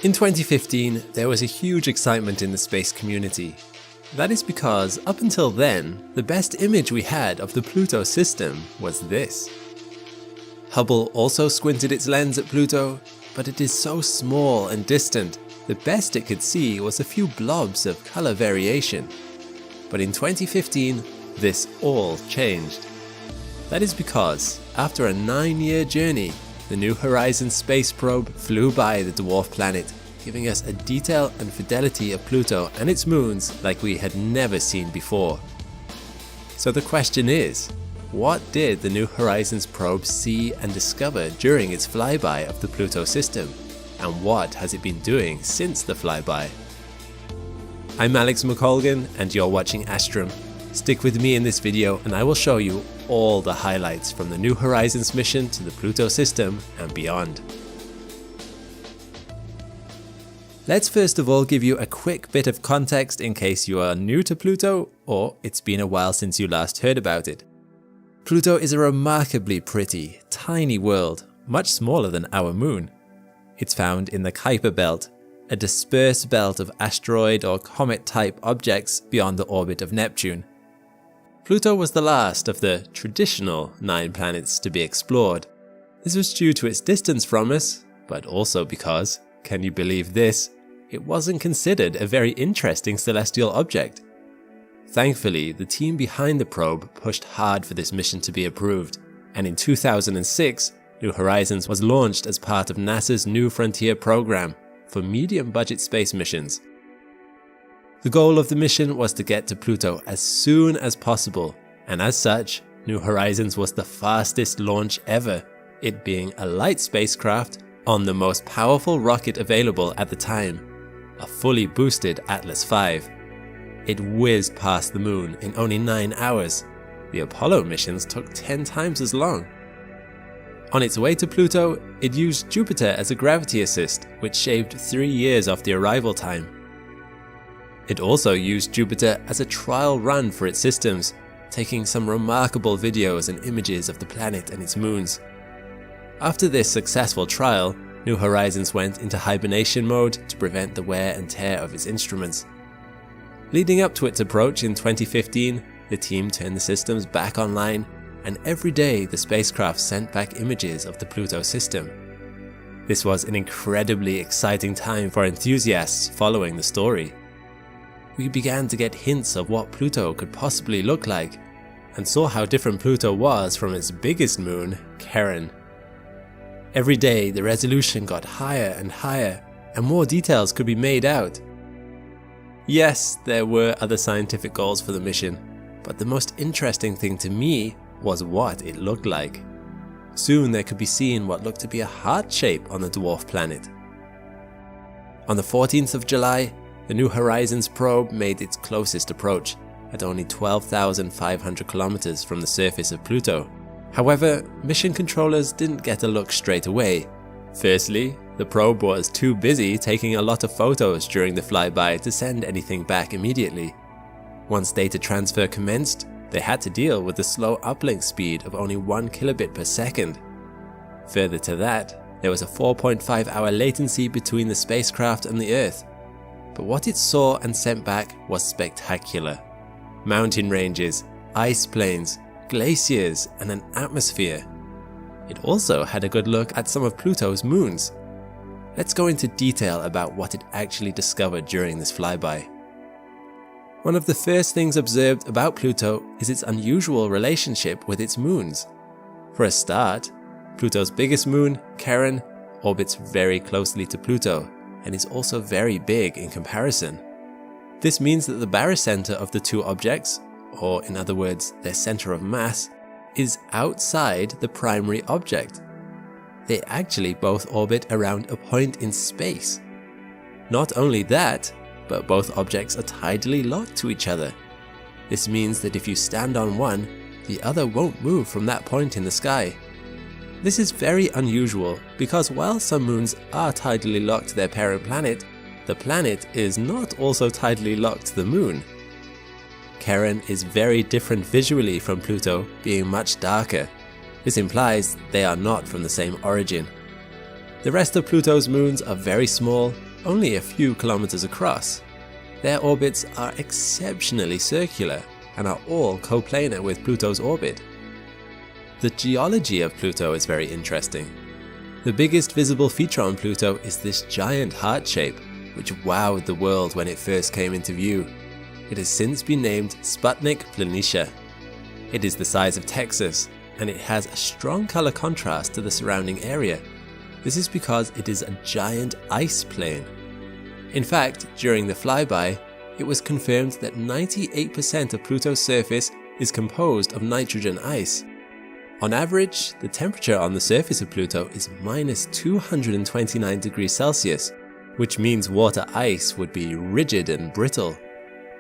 In 2015, there was a huge excitement in the space community. That is because, up until then, the best image we had of the Pluto system was this. Hubble also squinted its lens at Pluto, but it is so small and distant, the best it could see was a few blobs of color variation. But in 2015, this all changed. That is because, after a 9-year journey, the New Horizons space probe flew by the dwarf planet, giving us a detail and fidelity of Pluto and its moons like we had never seen before. So the question is, what did the New Horizons probe see and discover during its flyby of the Pluto system? And what has it been doing since the flyby? I'm McColgan and you're watching Astrum. Stick with me in this video and I will show you all the highlights from the New Horizons mission to the Pluto system and beyond. Let's first of all give you a quick bit of context in case you are new to Pluto or it's been a while since you last heard about it. Pluto is a remarkably pretty, tiny world, much smaller than our moon. It's found in the Kuiper belt, a dispersed belt of asteroid or comet type objects beyond the orbit of Neptune. Pluto was the last of the traditional 9 planets to be explored. This was due to its distance from us, but also because, can you believe this, it wasn't considered a very interesting celestial object. Thankfully, the team behind the probe pushed hard for this mission to be approved, and in 2006, New Horizons was launched as part of NASA's New Frontier program for medium-budget space missions. The goal of the mission was to get to Pluto as soon as possible, and as such, New Horizons was the fastest launch ever, it being a light spacecraft on the most powerful rocket available at the time, a fully boosted Atlas V. It whizzed past the moon in only 9 hours. The Apollo missions took 10 times as long. On its way to Pluto, it used Jupiter as a gravity assist, which shaved 3 years off the arrival time. It also used Jupiter as a trial run for its systems, taking some remarkable videos and images of the planet and its moons. After this successful trial, New Horizons went into hibernation mode to prevent the wear and tear of its instruments. Leading up to its approach in 2015, the team turned the systems back online, and every day the spacecraft sent back images of the Pluto system. This was an incredibly exciting time for enthusiasts following the story. We began to get hints of what Pluto could possibly look like, and saw how different Pluto was from its biggest moon, Charon. Every day the resolution got higher and higher, and more details could be made out. Yes, there were other scientific goals for the mission, but the most interesting thing to me was what it looked like. Soon there could be seen what looked to be a heart shape on the dwarf planet. On the 14th of July, the New Horizons probe made its closest approach, at only 12,500 kilometers from the surface of Pluto. However, mission controllers didn't get a look straight away. Firstly, the probe was too busy taking a lot of photos during the flyby to send anything back immediately. Once data transfer commenced, they had to deal with the slow uplink speed of only 1 kilobit per second. Further to that, there was a 4.5-hour latency between the spacecraft and the Earth. But what it saw and sent back was spectacular. Mountain ranges, ice plains, glaciers, and an atmosphere. It also had a good look at some of Pluto's moons. Let's go into detail about what it actually discovered during this flyby. One of the first things observed about Pluto is its unusual relationship with its moons. For a start, Pluto's biggest moon, Charon, orbits very closely to Pluto and is also very big in comparison. This means that the barycenter of the two objects, or in other words, their center of mass, is outside the primary object. They actually both orbit around a point in space. Not only that, but both objects are tidally locked to each other. This means that if you stand on one, the other won't move from that point in the sky. This is very unusual because while some moons are tidally locked to their parent planet, the planet is not also tidally locked to the moon. Charon is very different visually from Pluto, being much darker. This implies they are not from the same origin. The rest of Pluto's moons are very small, only a few kilometers across. Their orbits are exceptionally circular and are all coplanar with Pluto's orbit. The geology of Pluto is very interesting. The biggest visible feature on Pluto is this giant heart shape, which wowed the world when it first came into view. It has since been named Sputnik Planitia. It is the size of Texas, and it has a strong color contrast to the surrounding area. This is because it is a giant ice plain. In fact, during the flyby, it was confirmed that 98% of Pluto's surface is composed of nitrogen ice. On average, the temperature on the surface of Pluto is minus 229 degrees Celsius, which means water ice would be rigid and brittle.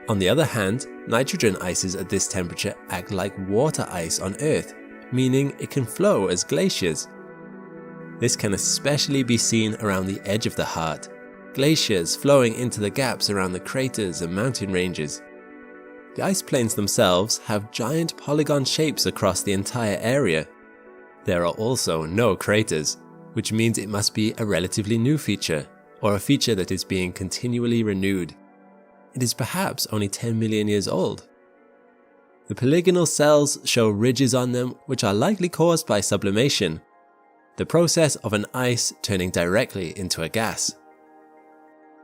On the other hand, nitrogen ices at this temperature act like water ice on Earth, meaning it can flow as glaciers. This can especially be seen around the edge of the heart, glaciers flowing into the gaps around the craters and mountain ranges. The ice plains themselves have giant polygon shapes across the entire area. There are also no craters, which means it must be a relatively new feature, or a feature that is being continually renewed. It is perhaps only 10 million years old. The polygonal cells show ridges on them which are likely caused by sublimation, the process of an ice turning directly into a gas.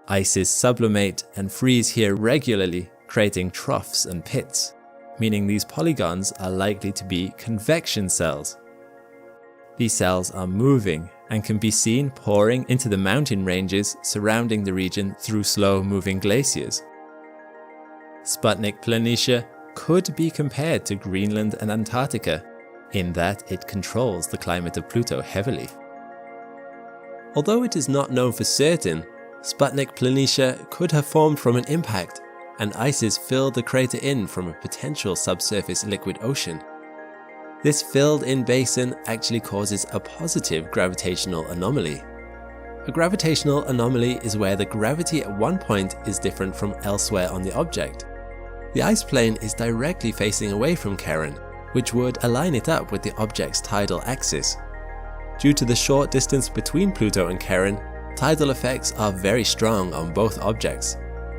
Ices sublimate and freeze here regularly, creating troughs and pits, meaning these polygons are likely to be convection cells. These cells are moving and can be seen pouring into the mountain ranges surrounding the region through slow-moving glaciers. Sputnik Planitia could be compared to Greenland and Antarctica, in that it controls the climate of Pluto heavily. Although it is not known for certain, Sputnik Planitia could have formed from an impact, and ices filled the crater in from a potential subsurface liquid ocean. This filled-in basin actually causes a positive gravitational anomaly. A gravitational anomaly is where the gravity at one point is different from elsewhere on the object. The ice plane is directly facing away from Charon, which would align it up with the object's tidal axis. Due to the short distance between Pluto and Charon, tidal effects are very strong on both objects.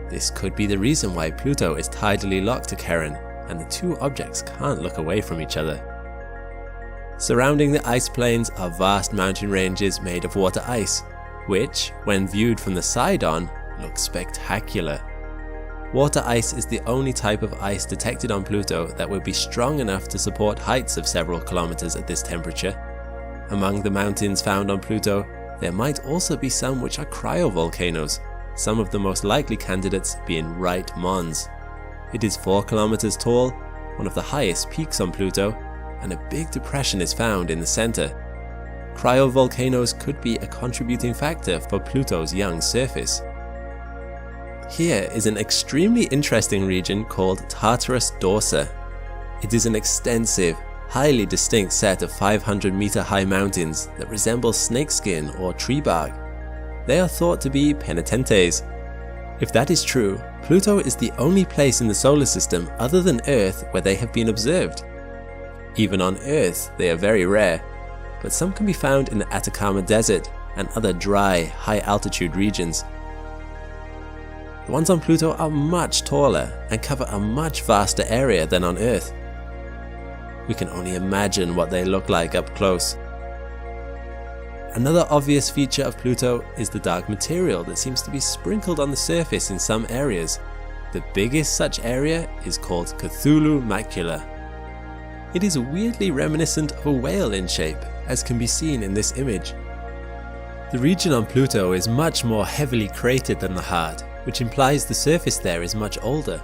This could be the reason why Pluto is tidally locked to Charon, and the two objects can't look away from each other. Surrounding the ice plains are vast mountain ranges made of water ice, which, when viewed from the side on, look spectacular. Water ice is the only type of ice detected on Pluto that would be strong enough to support heights of several kilometers at this temperature. Among the mountains found on Pluto, there might also be some which are cryovolcanoes, some of the most likely candidates being Wright Mons. It is 4 kilometers tall, one of the highest peaks on Pluto, and a big depression is found in the center. Cryovolcanoes could be a contributing factor for Pluto's young surface. Here is an extremely interesting region called Tartarus Dorsa. It is an extensive, highly distinct set of 500-meter high mountains that resemble snakeskin or tree bark. They are thought to be penitentes. If that is true, Pluto is the only place in the solar system other than Earth where they have been observed. Even on Earth, they are very rare, but some can be found in the Atacama Desert and other dry, high-altitude regions. The ones on Pluto are much taller and cover a much vaster area than on Earth. We can only imagine what they look like up close. Another obvious feature of Pluto is the dark material that seems to be sprinkled on the surface in some areas. The biggest such area is called Cthulhu Macula. It is weirdly reminiscent of a whale in shape, as can be seen in this image. The region on Pluto is much more heavily cratered than the heart, which implies the surface there is much older.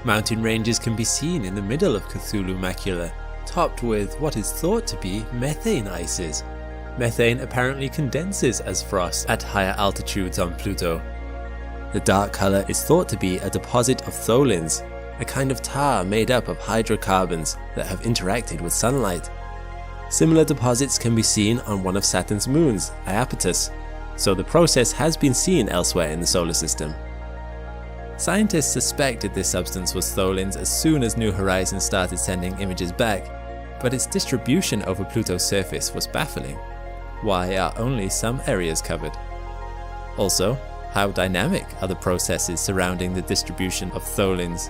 Mountain ranges can be seen in the middle of Cthulhu Macula, topped with what is thought to be methane ices. Methane apparently condenses as frost at higher altitudes on Pluto. The dark color is thought to be a deposit of tholins, a kind of tar made up of hydrocarbons that have interacted with sunlight. Similar deposits can be seen on one of Saturn's moons, Iapetus, so the process has been seen elsewhere in the solar system. Scientists suspected this substance was tholins as soon as New Horizons started sending images back, but its distribution over Pluto's surface was baffling. Why are only some areas covered? Also, how dynamic are the processes surrounding the distribution of tholins?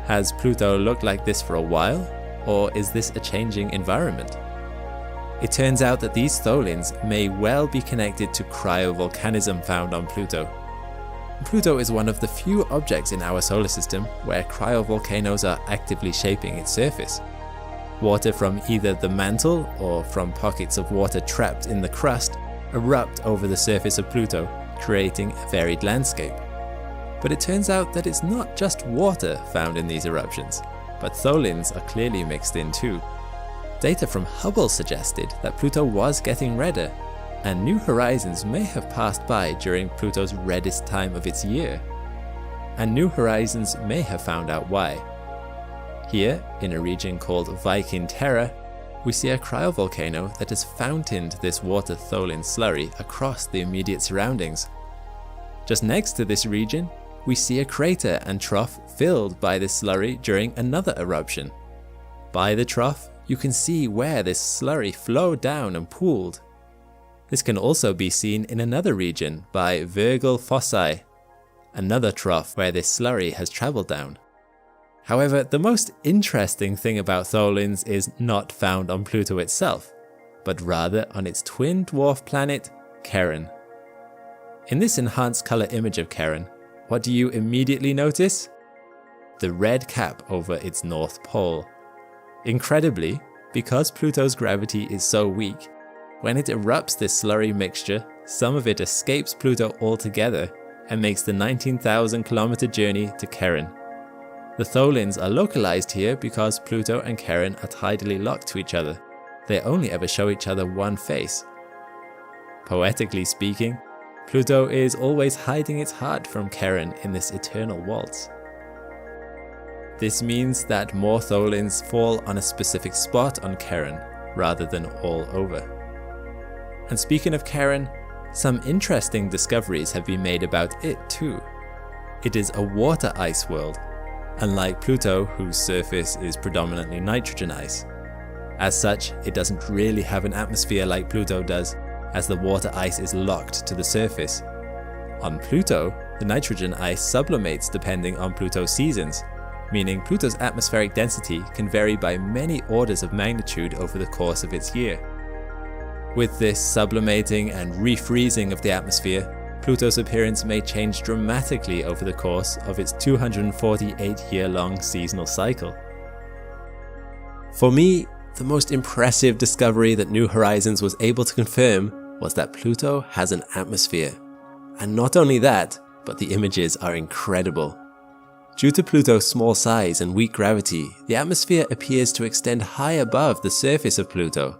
Has Pluto looked like this for a while, or is this a changing environment? It turns out that these tholins may well be connected to cryovolcanism found on Pluto. Pluto is one of the few objects in our solar system where cryovolcanoes are actively shaping its surface. Water from either the mantle or from pockets of water trapped in the crust erupt over the surface of Pluto, creating a varied landscape. But it turns out that it's not just water found in these eruptions, but tholins are clearly mixed in too. Data from Hubble suggested that Pluto was getting redder, and new horizons may have passed by during Pluto's reddest time of its year. And new horizons may have found out why. Here, in a region called Viking Terra, we see a cryovolcano that has fountained this water tholin slurry across the immediate surroundings. Just next to this region, we see a crater and trough filled by this slurry during another eruption. By the trough, you can see where this slurry flowed down and pooled. This can also be seen in another region by Virgil Fossae, another trough where this slurry has travelled down. However, the most interesting thing about tholins is not found on Pluto itself, but rather on its twin dwarf planet, Charon. In this enhanced colour image of Charon, what do you immediately notice? The red cap over its north pole. Incredibly, because Pluto's gravity is so weak, when it erupts this slurry mixture, some of it escapes Pluto altogether and makes the 19,000 kilometer journey to Charon. The tholins are localized here because Pluto and Charon are tidally locked to each other. They only ever show each other one face. Poetically speaking, Pluto is always hiding its heart from Charon in this eternal waltz. This means that more tholins fall on a specific spot on Charon rather than all over. And speaking of Charon, some interesting discoveries have been made about it too. It is a water ice world, unlike Pluto, whose surface is predominantly nitrogen ice. As such, it doesn't really have an atmosphere like Pluto does, as the water ice is locked to the surface. On Pluto, the nitrogen ice sublimates depending on Pluto's seasons, meaning Pluto's atmospheric density can vary by many orders of magnitude over the course of its year. With this sublimating and refreezing of the atmosphere, Pluto's appearance may change dramatically over the course of its 248-year-long seasonal cycle. For me, the most impressive discovery that New Horizons was able to confirm was that Pluto has an atmosphere. And not only that, but the images are incredible. Due to Pluto's small size and weak gravity, the atmosphere appears to extend high above the surface of Pluto.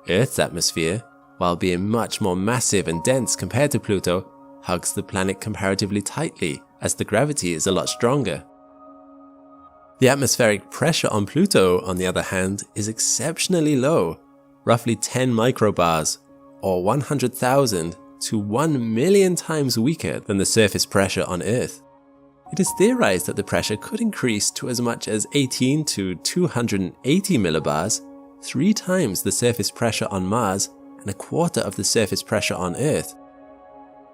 Earth's atmosphere, while being much more massive and dense compared to Pluto, hugs the planet comparatively tightly as the gravity is a lot stronger. The atmospheric pressure on Pluto, on the other hand, is exceptionally low, roughly 10 microbars, or 100,000 to 1 million times weaker than the surface pressure on Earth. It is theorized that the pressure could increase to as much as 18 to 280 millibars, 3 times the surface pressure on Mars and a quarter of the surface pressure on Earth.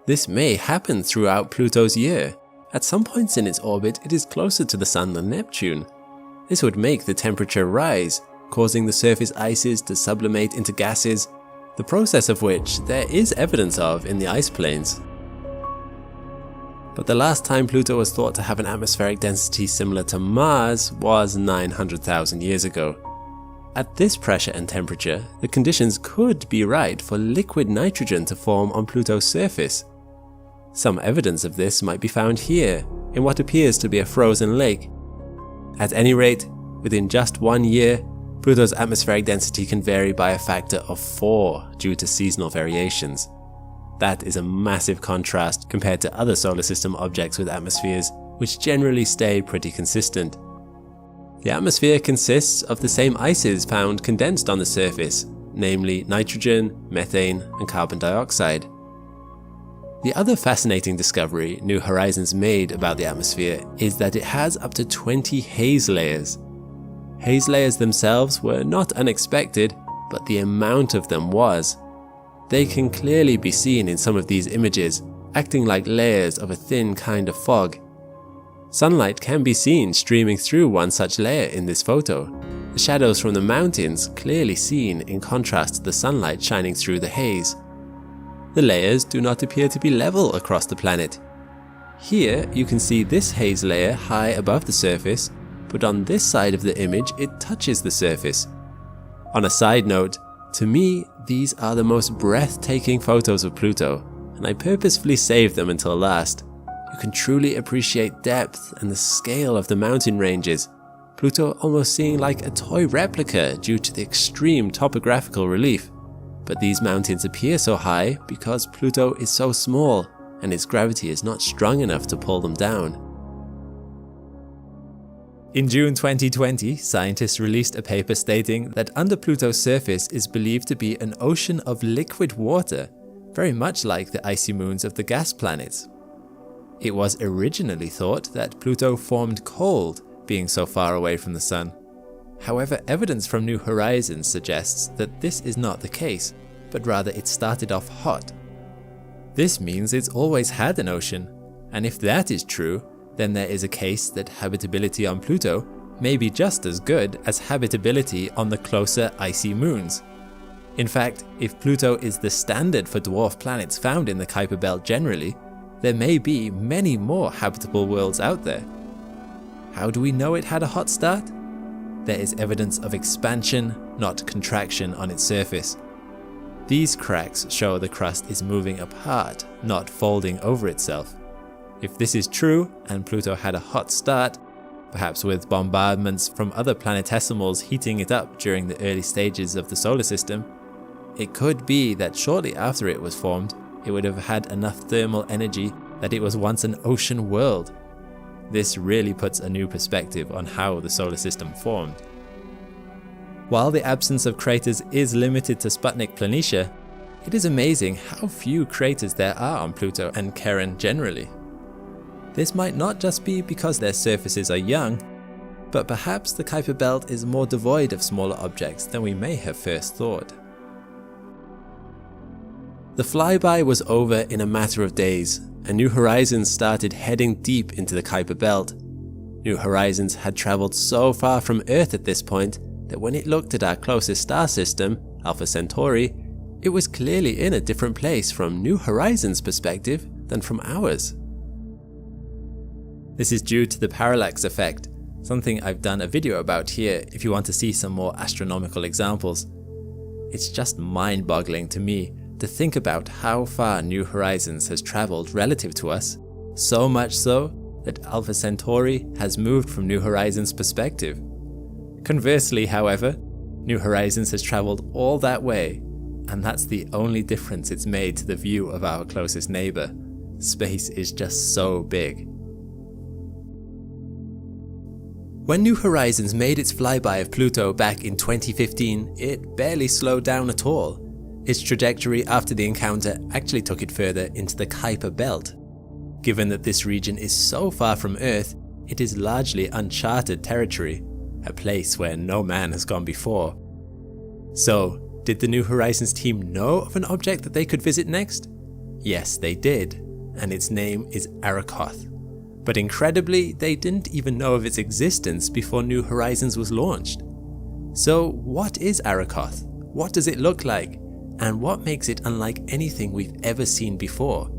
This may happen throughout Pluto's year. At some points in its orbit, it is closer to the Sun than Neptune. This would make the temperature rise, causing the surface ices to sublimate into gases, the process of which there is evidence of in the ice plains. But the last time Pluto was thought to have an atmospheric density similar to Mars was 900,000 years ago. At this pressure and temperature, the conditions could be right for liquid nitrogen to form on Pluto's surface. Some evidence of this might be found here, in what appears to be a frozen lake. At any rate, within just 1 year, Pluto's atmospheric density can vary by a factor of 4 due to seasonal variations. That is a massive contrast compared to other solar system objects with atmospheres, which generally stay pretty consistent. The atmosphere consists of the same ices found condensed on the surface, namely nitrogen, methane, and carbon dioxide. The other fascinating discovery New Horizons made about the atmosphere is that it has up to 20 haze layers. Haze layers themselves were not unexpected, but the amount of them was. They can clearly be seen in some of these images, acting like layers of a thin kind of fog. Sunlight can be seen streaming through one such layer in this photo, the shadows from the mountains clearly seen in contrast to the sunlight shining through the haze. The layers do not appear to be level across the planet. Here you can see this haze layer high above the surface, but on this side of the image it touches the surface. On a side note, to me these are the most breathtaking photos of Pluto, and I purposefully saved them until last. You can truly appreciate depth and the scale of the mountain ranges, Pluto almost seeming like a toy replica due to the extreme topographical relief. But these mountains appear so high because Pluto is so small and its gravity is not strong enough to pull them down. In June 2020, scientists released a paper stating that under Pluto's surface is believed to be an ocean of liquid water, very much like the icy moons of the gas planets. It was originally thought that Pluto formed cold, being so far away from the Sun. However, evidence from New Horizons suggests that this is not the case, but rather it started off hot. This means it's always had an ocean, and if that is true, then there is a case that habitability on Pluto may be just as good as habitability on the closer icy moons. In fact, if Pluto is the standard for dwarf planets found in the Kuiper Belt generally, there may be many more habitable worlds out there. How do we know it had a hot start? There is evidence of expansion, not contraction, on its surface. These cracks show the crust is moving apart, not folding over itself. If this is true, and Pluto had a hot start, perhaps with bombardments from other planetesimals heating it up during the early stages of the solar system, it could be that shortly after it was formed, it would have had enough thermal energy that it was once an ocean world. This really puts a new perspective on how the solar system formed. While the absence of craters is limited to Sputnik Planitia, it is amazing how few craters there are on Pluto and Charon generally. This might not just be because their surfaces are young, but perhaps the Kuiper Belt is more devoid of smaller objects than we may have first thought. The flyby was over in a matter of days, and New Horizons started heading deep into the Kuiper Belt. New Horizons had travelled so far from Earth at this point that when it looked at our closest star system, Alpha Centauri, it was clearly in a different place from New Horizons' perspective than from ours. This is due to the parallax effect, something I've done a video about here if you want to see some more astronomical examples. It's just mind-boggling to me to think about how far New Horizons has travelled relative to us, so much so that Alpha Centauri has moved from New Horizons' perspective. Conversely, however, New Horizons has travelled all that way, and that's the only difference it's made to the view of our closest neighbour. Space is just so big. When New Horizons made its flyby of Pluto back in 2015, it barely slowed down at all. Its trajectory after the encounter actually took it further into the Kuiper Belt. Given that this region is so far from Earth, it is largely uncharted territory, a place where no man has gone before. So, did the New Horizons team know of an object that they could visit next? Yes, they did, and its name is Arrokoth. But incredibly, they didn't even know of its existence before New Horizons was launched. So, what is Arrokoth? What does it look like? And what makes it unlike anything we've ever seen before?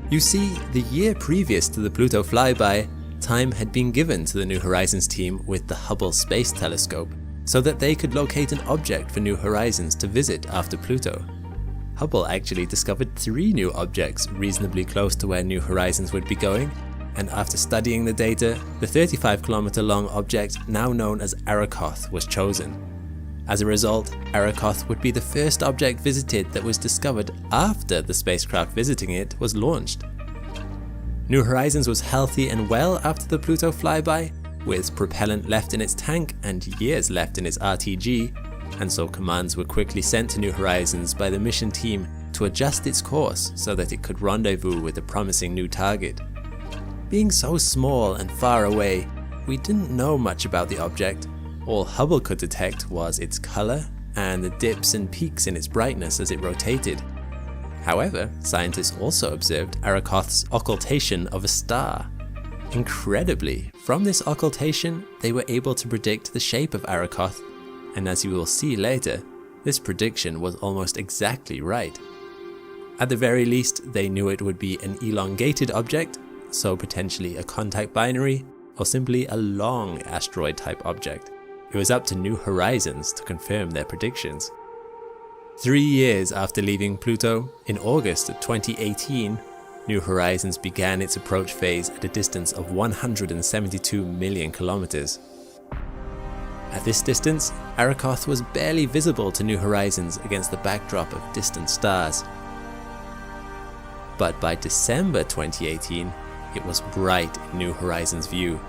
You see, the year previous to the Pluto flyby, time had been given to the New Horizons team with the Hubble Space Telescope so that they could locate an object for New Horizons to visit after Pluto. Hubble actually discovered 3 new objects reasonably close to where New Horizons would be going, and after studying the data, the 35-kilometer long object now known as Arrokoth was chosen. As a result, Arrokoth would be the first object visited that was discovered after the spacecraft visiting it was launched. New Horizons was healthy and well after the Pluto flyby, with propellant left in its tank and years left in its RTG, and so commands were quickly sent to New Horizons by the mission team to adjust its course so that it could rendezvous with a promising new target. Being so small and far away, we didn't know much about the object. All Hubble could detect was its color and the dips and peaks in its brightness as it rotated. However, scientists also observed Arrokoth's occultation of a star. Incredibly, from this occultation, they were able to predict the shape of Arrokoth, and as you will see later, this prediction was almost exactly right. At the very least, they knew it would be an elongated object, so potentially a contact binary, or simply a long asteroid-type object. It was up to New Horizons to confirm their predictions. 3 years after leaving Pluto, in August of 2018, New Horizons began its approach phase at a distance of 172 million kilometers. At this distance, Arrokoth was barely visible to New Horizons against the backdrop of distant stars. But by December 2018, it was bright in New Horizons' view.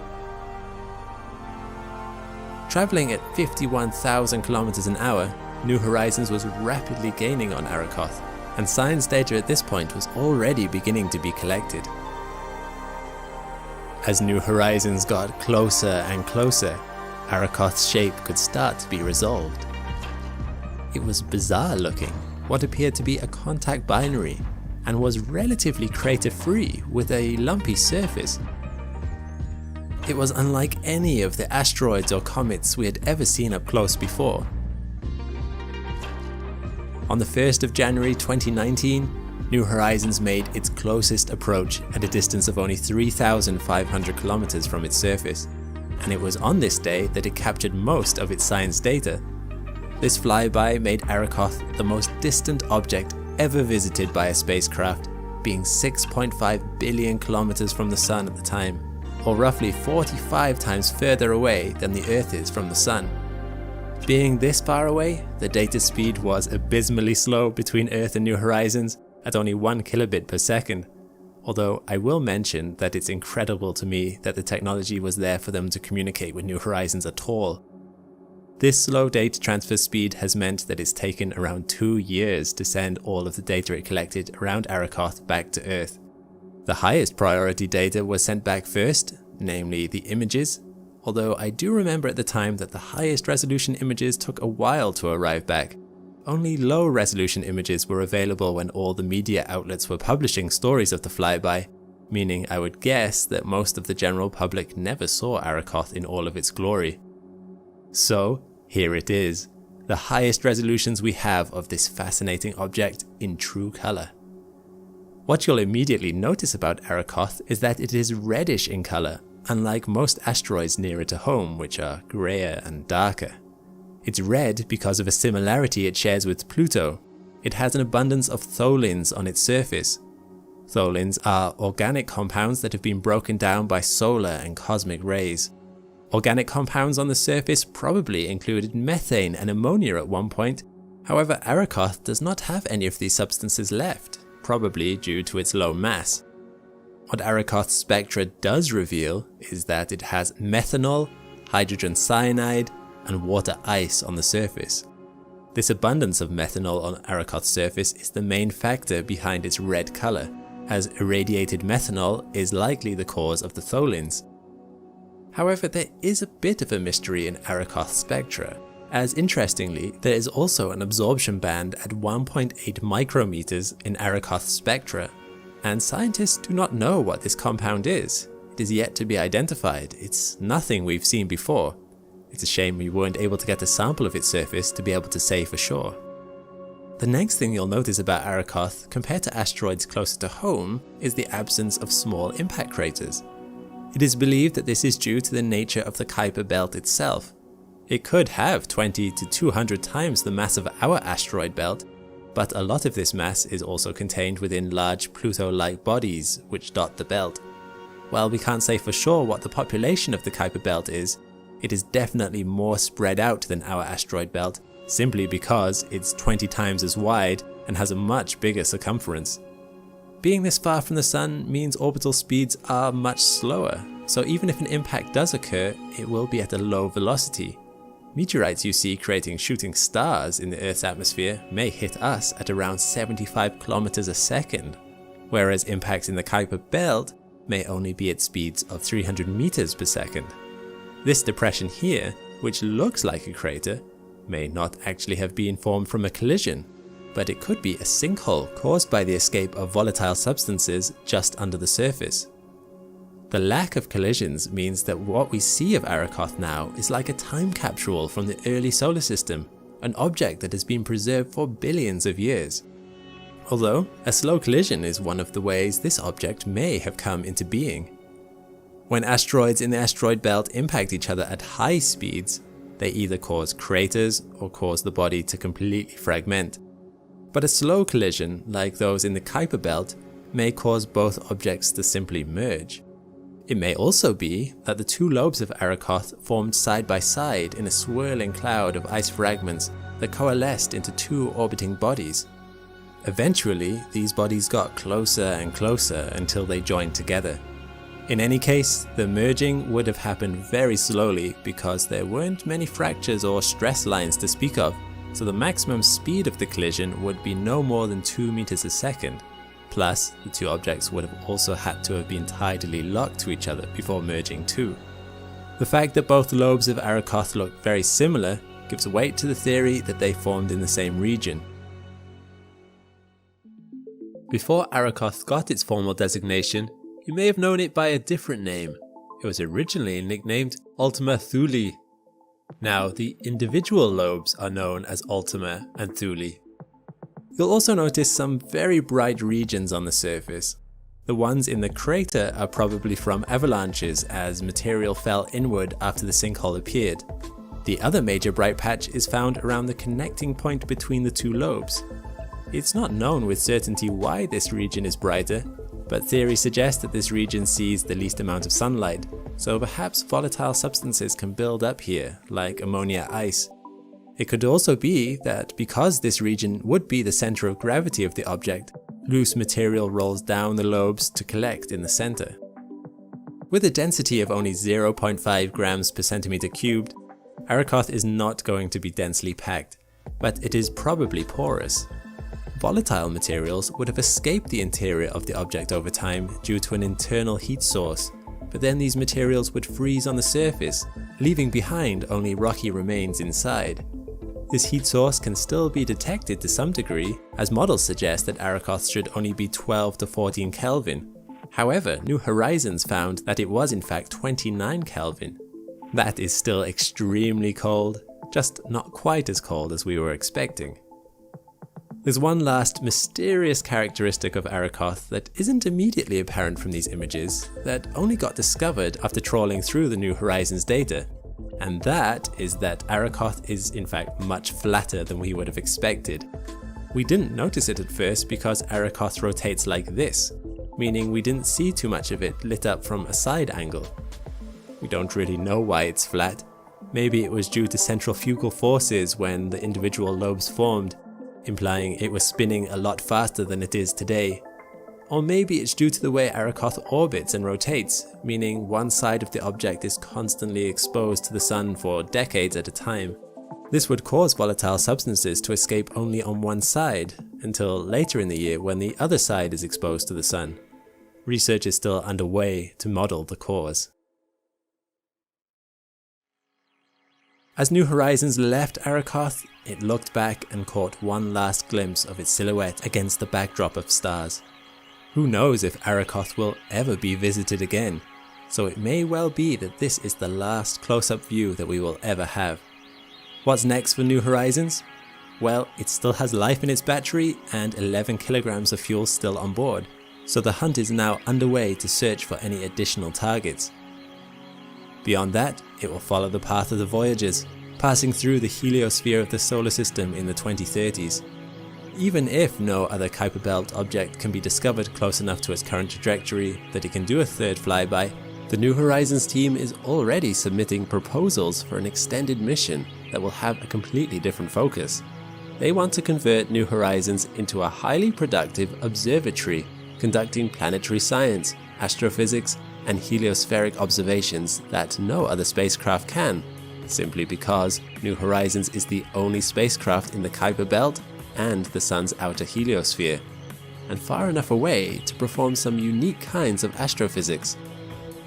Traveling at 51,000 kilometers an hour, New Horizons was rapidly gaining on Arrokoth, and science data at this point was already beginning to be collected. As New Horizons got closer and closer, Arrokoth's shape could start to be resolved. It was bizarre looking, what appeared to be a contact binary, and was relatively crater-free with a lumpy surface. It was unlike any of the asteroids or comets we had ever seen up close before. On the 1st of January 2019, New Horizons made its closest approach at a distance of only 3,500 kilometers from its surface, and it was on this day that it captured most of its science data. This flyby made Arrokoth the most distant object ever visited by a spacecraft, being 6.5 billion kilometers from the Sun at the time, or roughly 45 times further away than the Earth is from the Sun. Being this far away, the data speed was abysmally slow between Earth and New Horizons at only 1 kilobit per second, although I will mention that it's incredible to me that the technology was there for them to communicate with New Horizons at all. This slow data transfer speed has meant that it's taken around 2 years to send all of the data it collected around Arrokoth back to Earth. The highest priority data was sent back first, namely the images, although I do remember at the time that the highest resolution images took a while to arrive back. Only low resolution images were available when all the media outlets were publishing stories of the flyby, meaning I would guess that most of the general public never saw Arrokoth in all of its glory. So, here it is, the highest resolutions we have of this fascinating object in true color. What you'll immediately notice about Arrokoth is that it is reddish in color, unlike most asteroids nearer to home, which are grayer and darker. It's red because of a similarity it shares with Pluto. It has an abundance of tholins on its surface. Tholins are organic compounds that have been broken down by solar and cosmic rays. Organic compounds on the surface probably included methane and ammonia at one point. However, Arrokoth does not have any of these substances left, probably due to its low mass. What Arrokoth's spectra does reveal is that it has methanol, hydrogen cyanide, and water ice on the surface. This abundance of methanol on Arrokoth's surface is the main factor behind its red color, as irradiated methanol is likely the cause of the tholins. However, there is a bit of a mystery in Arrokoth's spectra, as interestingly, there is also an absorption band at 1.8 micrometers in Arrokoth's spectra, and scientists do not know what this compound is. It is yet to be identified. It's nothing we've seen before. It's a shame we weren't able to get a sample of its surface to be able to say for sure. The next thing you'll notice about Arrokoth, compared to asteroids closer to home, is the absence of small impact craters. It is believed that this is due to the nature of the Kuiper belt itself. It could have 20 to 200 times the mass of our asteroid belt, but a lot of this mass is also contained within large Pluto-like bodies which dot the belt. While we can't say for sure what the population of the Kuiper belt is, it is definitely more spread out than our asteroid belt, simply because it's 20 times as wide and has a much bigger circumference. Being this far from the Sun means orbital speeds are much slower, so even if an impact does occur, it will be at a low velocity. Meteorites you see creating shooting stars in the Earth's atmosphere may hit us at around 75 kilometers a second, whereas impacts in the Kuiper belt may only be at speeds of 300 meters per second. This depression here, which looks like a crater, may not actually have been formed from a collision, but it could be a sinkhole caused by the escape of volatile substances just under the surface. The lack of collisions means that what we see of Arrokoth now is like a time capsule from the early solar system, an object that has been preserved for billions of years. Although, a slow collision is one of the ways this object may have come into being. When asteroids in the asteroid belt impact each other at high speeds, they either cause craters or cause the body to completely fragment. But a slow collision, like those in the Kuiper belt, may cause both objects to simply merge. It may also be that the two lobes of Arrokoth formed side by side in a swirling cloud of ice fragments that coalesced into two orbiting bodies. Eventually, these bodies got closer and closer until they joined together. In any case, the merging would have happened very slowly because there weren't many fractures or stress lines to speak of, so the maximum speed of the collision would be no more than 2 meters a second. Plus, the two objects would have also had to have been tidally locked to each other before merging too. The fact that both lobes of Arrokoth look very similar gives weight to the theory that they formed in the same region. Before Arrokoth got its formal designation, you may have known it by a different name. It was originally nicknamed Ultima Thule. Now, the individual lobes are known as Ultima and Thule. You'll also notice some very bright regions on the surface. The ones in the crater are probably from avalanches as material fell inward after the sinkhole appeared. The other major bright patch is found around the connecting point between the two lobes. It's not known with certainty why this region is brighter, but theory suggests that this region sees the least amount of sunlight, so perhaps volatile substances can build up here, like ammonia ice. It could also be that because this region would be the center of gravity of the object, loose material rolls down the lobes to collect in the center. With a density of only 0.5 grams per centimeter cubed, Arrokoth is not going to be densely packed, but it is probably porous. Volatile materials would have escaped the interior of the object over time due to an internal heat source, but then these materials would freeze on the surface, leaving behind only rocky remains inside. This heat source can still be detected to some degree, as models suggest that Arrokoth should only be 12 to 14 Kelvin. However, New Horizons found that it was in fact 29 Kelvin. That is still extremely cold, just not quite as cold as we were expecting. There's one last mysterious characteristic of Arrokoth that isn't immediately apparent from these images, that only got discovered after trawling through the New Horizons data. And that is that Arrokoth is in fact much flatter than we would have expected. We didn't notice it at first because Arrokoth rotates like this, meaning we didn't see too much of it lit up from a side angle. We don't really know why it's flat. Maybe it was due to centrifugal forces when the individual lobes formed, implying it was spinning a lot faster than it is today. Or maybe it's due to the way Arrokoth orbits and rotates, meaning one side of the object is constantly exposed to the sun for decades at a time. This would cause volatile substances to escape only on one side, until later in the year when the other side is exposed to the sun. Research is still underway to model the cause. As New Horizons left Arrokoth, it looked back and caught one last glimpse of its silhouette against the backdrop of stars. Who knows if Arrokoth will ever be visited again, so it may well be that this is the last close-up view that we will ever have. What's next for New Horizons? Well, it still has life in its battery and 11 kilograms of fuel still on board, so the hunt is now underway to search for any additional targets. Beyond that, it will follow the path of the Voyagers, passing through the heliosphere of the solar system in the 2030s. Even if no other Kuiper Belt object can be discovered close enough to its current trajectory that it can do a third flyby, the New Horizons team is already submitting proposals for an extended mission that will have a completely different focus. They want to convert New Horizons into a highly productive observatory, conducting planetary science, astrophysics, and heliospheric observations that no other spacecraft can, simply because New Horizons is the only spacecraft in the Kuiper Belt and the Sun's outer heliosphere, and far enough away to perform some unique kinds of astrophysics.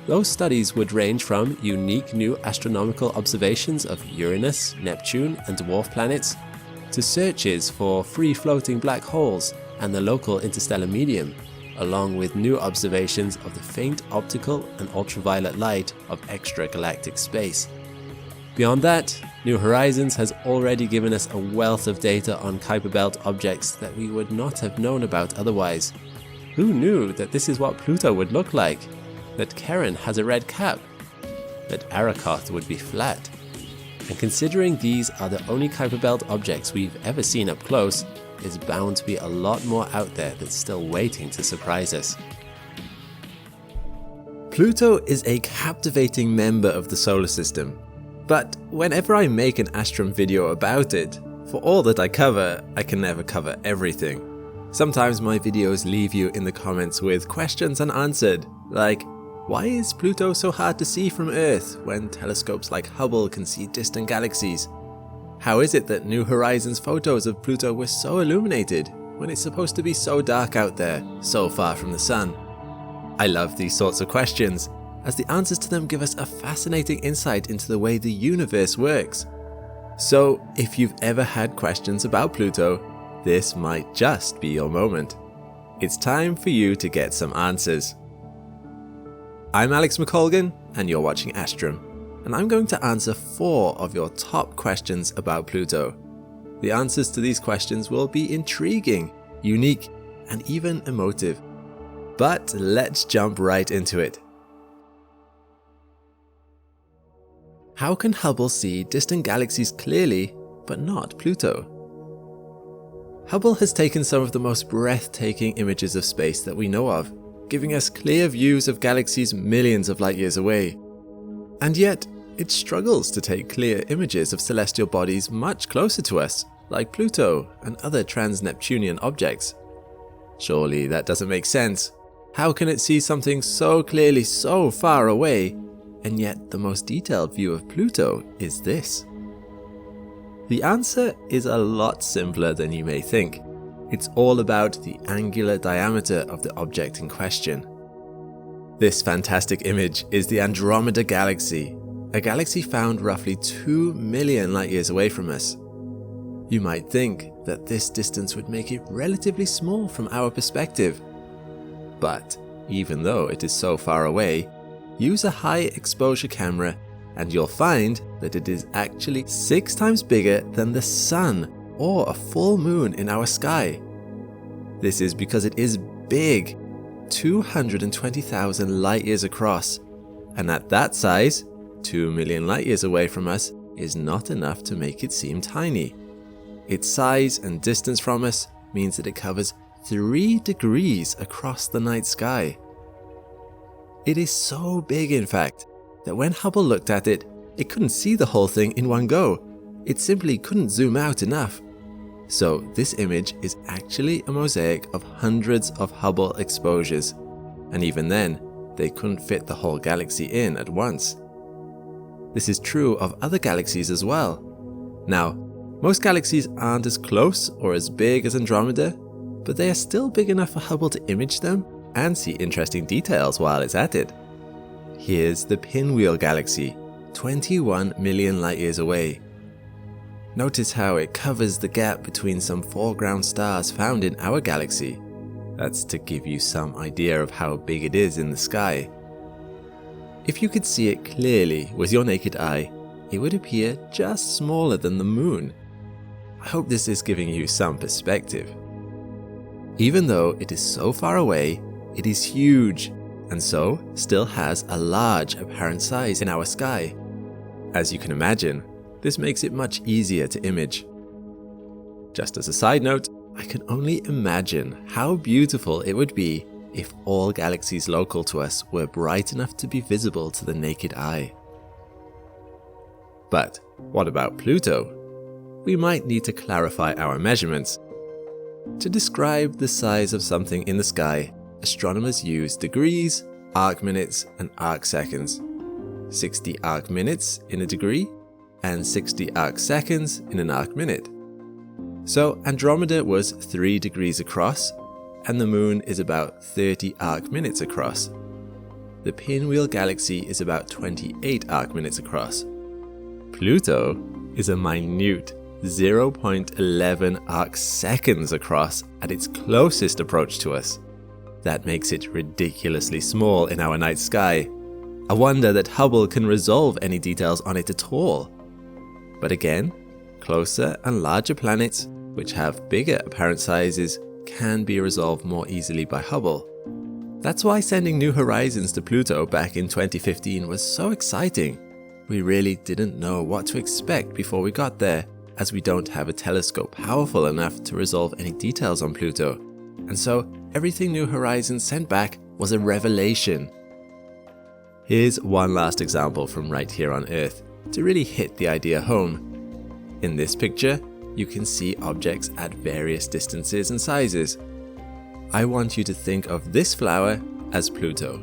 Those studies would range from unique new astronomical observations of Uranus, Neptune, and dwarf planets, to searches for free-floating black holes and the local interstellar medium, along with new observations of the faint optical and ultraviolet light of extragalactic space. Beyond that, New Horizons has already given us a wealth of data on Kuiper Belt objects that we would not have known about otherwise. Who knew that this is what Pluto would look like? That Charon has a red cap? That Arrokoth would be flat? And considering these are the only Kuiper Belt objects we've ever seen up close, there's bound to be a lot more out there that's still waiting to surprise us. Pluto is a captivating member of the solar system, but whenever I make an Astrum video about it, for all that I cover, I can never cover everything. Sometimes my videos leave you in the comments with questions unanswered, like, why is Pluto so hard to see from Earth when telescopes like Hubble can see distant galaxies? How is it that New Horizons photos of Pluto were so illuminated when it's supposed to be so dark out there, so far from the sun? I love these sorts of questions, as the answers to them give us a fascinating insight into the way the universe works. So, if you've ever had questions about Pluto, this might just be your moment. It's time for you to get some answers. I'm Alex McColgan, and you're watching Astrum, and I'm going to answer 4 of your top questions about Pluto. The answers to these questions will be intriguing, unique, and even emotive. But let's jump right into it. How can Hubble see distant galaxies clearly, but not Pluto? Hubble has taken some of the most breathtaking images of space that we know of, giving us clear views of galaxies millions of light years away. And yet, it struggles to take clear images of celestial bodies much closer to us, like Pluto and other trans-Neptunian objects. Surely that doesn't make sense. How can it see something so clearly so far away, and yet the most detailed view of Pluto is this? The answer is a lot simpler than you may think. It's all about the angular diameter of the object in question. This fantastic image is the Andromeda Galaxy, a galaxy found roughly 2 million light years away from us. You might think that this distance would make it relatively small from our perspective. But even though it is so far away, use a high exposure camera and you'll find that it is actually 6 times bigger than the Sun or a full moon in our sky. This is because it is big, 220,000 light years across, and at that size, 2 million light years away from us is not enough to make it seem tiny. Its size and distance from us means that it covers 3 degrees across the night sky. It is so big, in fact, that when Hubble looked at it, it couldn't see the whole thing in one go. It simply couldn't zoom out enough. So this image is actually a mosaic of hundreds of Hubble exposures, and even then, they couldn't fit the whole galaxy in at once. This is true of other galaxies as well. Now, most galaxies aren't as close or as big as Andromeda, but they are still big enough for Hubble to image them and see interesting details while it's at it. Here's the Pinwheel Galaxy, 21 million light years away. Notice how it covers the gap between some foreground stars found in our galaxy. That's to give you some idea of how big it is in the sky. If you could see it clearly with your naked eye, it would appear just smaller than the moon. I hope this is giving you some perspective. Even though it is so far away, it is huge, and so still has a large apparent size in our sky. As you can imagine, this makes it much easier to image. Just as a side note, I can only imagine how beautiful it would be if all galaxies local to us were bright enough to be visible to the naked eye. But what about Pluto? We might need to clarify our measurements. To describe the size of something in the sky, astronomers use degrees, arc minutes, and arc seconds. 60 arc minutes in a degree, and 60 arc seconds in an arc minute. So Andromeda was 3 degrees across, and the moon is about 30 arc minutes across. the Pinwheel Galaxy is about 28 arc-minutes across. Pluto is a minute 0.11 arc-seconds across at its closest approach to us. That makes it ridiculously small in our night sky. A wonder that Hubble can resolve any details on it at all. But again, closer and larger planets, which have bigger apparent sizes, can be resolved more easily by Hubble. That's why sending New Horizons to Pluto back in 2015 was so exciting. We really didn't know what to expect before we got there, as we don't have a telescope powerful enough to resolve any details on Pluto. And so everything New Horizons sent back was a revelation. Here's one last example from right here on Earth to really hit the idea home. In this picture, you can see objects at various distances and sizes. I want you to think of this flower as Pluto.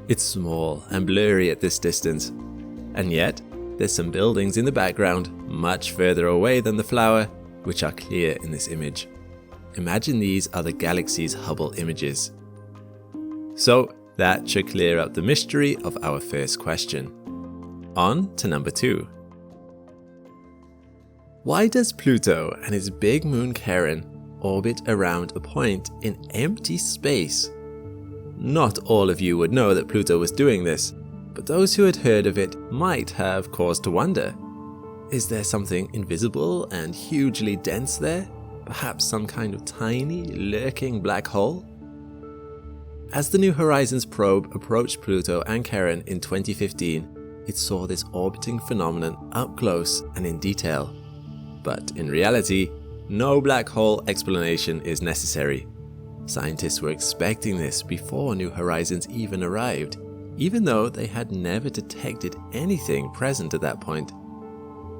It's small and blurry at this distance, and yet there's some buildings in the background much further away than the flower, which are clear in this image. Imagine these are the galaxy's Hubble images. So that should clear up the mystery of our first question. On to number 2. Why does Pluto and its big moon Charon orbit around a point in empty space? Not all of you would know that Pluto was doing this, but those who had heard of it might have cause to wonder. Is there something invisible and hugely dense there? Perhaps some kind of tiny, lurking black hole? As the New Horizons probe approached Pluto and Charon in 2015, it saw this orbiting phenomenon up close and in detail. But in reality, no black hole explanation is necessary. Scientists were expecting this before New Horizons even arrived, even though they had never detected anything present at that point.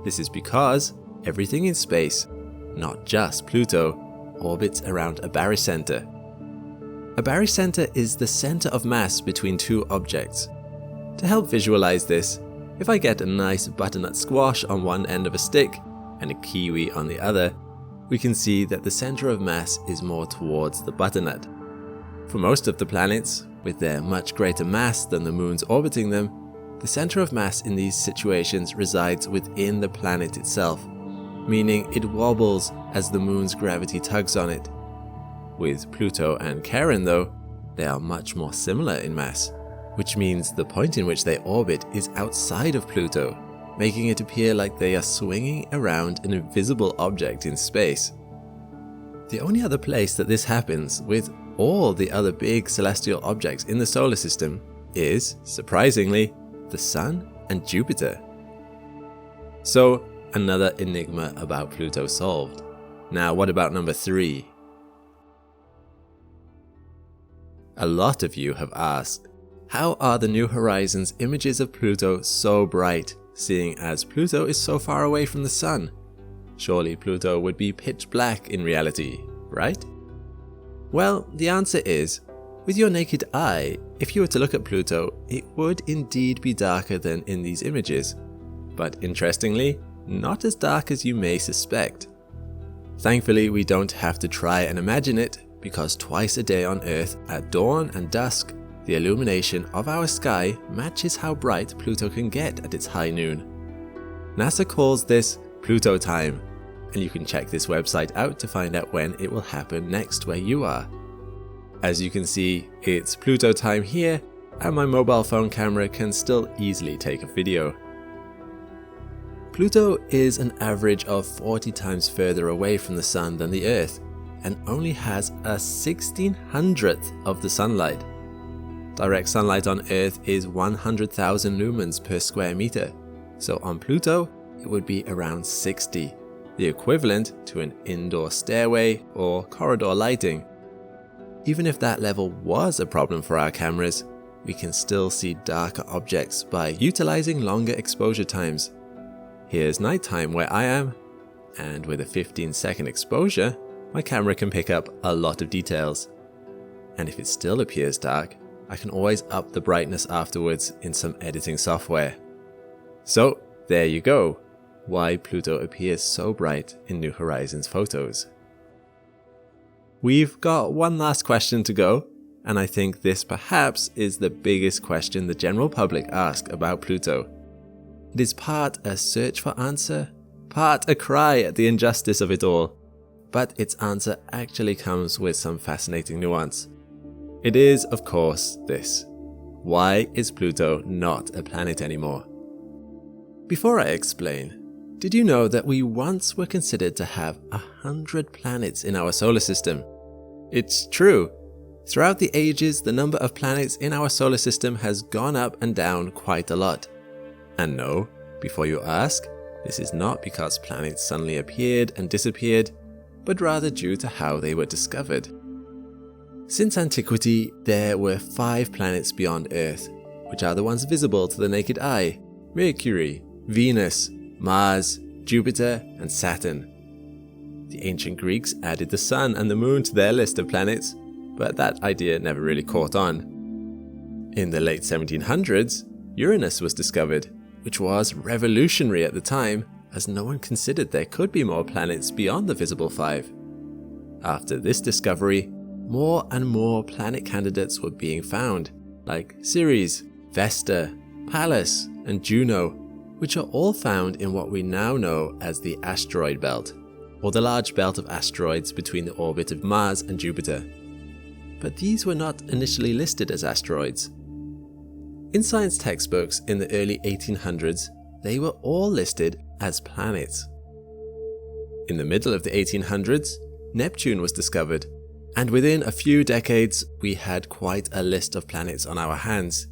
This is because everything in space, not just Pluto, orbits around a barycenter. A barycenter is the center of mass between two objects. To help visualize this, if I get a nice butternut squash on one end of a stick and a kiwi on the other, we can see that the center of mass is more towards the butternut. For most of the planets, with their much greater mass than the moons orbiting them, the center of mass in these situations resides within the planet itself, meaning it wobbles as the moon's gravity tugs on it. With Pluto and Charon though, they are much more similar in mass, which means the point in which they orbit is outside of Pluto, making it appear like they are swinging around an invisible object in space. The only other place that this happens with all the other big celestial objects in the solar system is, surprisingly, the Sun and Jupiter. So, another enigma about Pluto solved. Now, what about number 3? A lot of you have asked, how are the New Horizons images of Pluto so bright, seeing as Pluto is so far away from the Sun? Surely Pluto would be pitch black in reality, right? Well, the answer is, with your naked eye, if you were to look at Pluto, it would indeed be darker than in these images. But interestingly, not as dark as you may suspect. Thankfully, we don't have to try and imagine it, because twice a day on Earth, at dawn and dusk, the illumination of our sky matches how bright Pluto can get at its high noon. NASA calls this Pluto time, and you can check this website out to find out when it will happen next where you are. As you can see, it's Pluto time here, and my mobile phone camera can still easily take a video. Pluto is an average of 40 times further away from the Sun than the Earth, and only has a 1600th of the sunlight. Direct sunlight on Earth is 100,000 lumens per square meter, so on Pluto it would be around 60, the equivalent to an indoor stairway or corridor lighting. Even if that level was a problem for our cameras, we can still see darker objects by utilizing longer exposure times. Here's nighttime where I am, and with a 15-second exposure, my camera can pick up a lot of details. And if it still appears dark, I can always up the brightness afterwards in some editing software. So there you go, why Pluto appears so bright in New Horizons photos. We've got one last question to go, and I think this perhaps is the biggest question the general public ask about Pluto. It is part a search for answer, part a cry at the injustice of it all, but its answer actually comes with some fascinating nuance. It is, of course, this. Why is Pluto not a planet anymore? Before I explain, did you know that we once were considered to have 100 planets in our solar system? It's true. Throughout the ages, the number of planets in our solar system has gone up and down quite a lot. And no, before you ask, this is not because planets suddenly appeared and disappeared, but rather due to how they were discovered. Since antiquity, there were 5 planets beyond Earth, which are the ones visible to the naked eye: Mercury, Venus, Mars, Jupiter, and Saturn. The ancient Greeks added the Sun and the Moon to their list of planets, but that idea never really caught on. In the late 1700s, Uranus was discovered, which was revolutionary at the time, as no one considered there could be more planets beyond the visible 5. After this discovery, more and more planet candidates were being found, like Ceres, Vesta, Pallas, and Juno, which are all found in what we now know as the asteroid belt, or the large belt of asteroids between the orbit of Mars and Jupiter. But these were not initially listed as asteroids. In science textbooks in the early 1800s, they were all listed as planets. In the middle of the 1800s, Neptune was discovered, and within a few decades, we had quite a list of planets on our hands.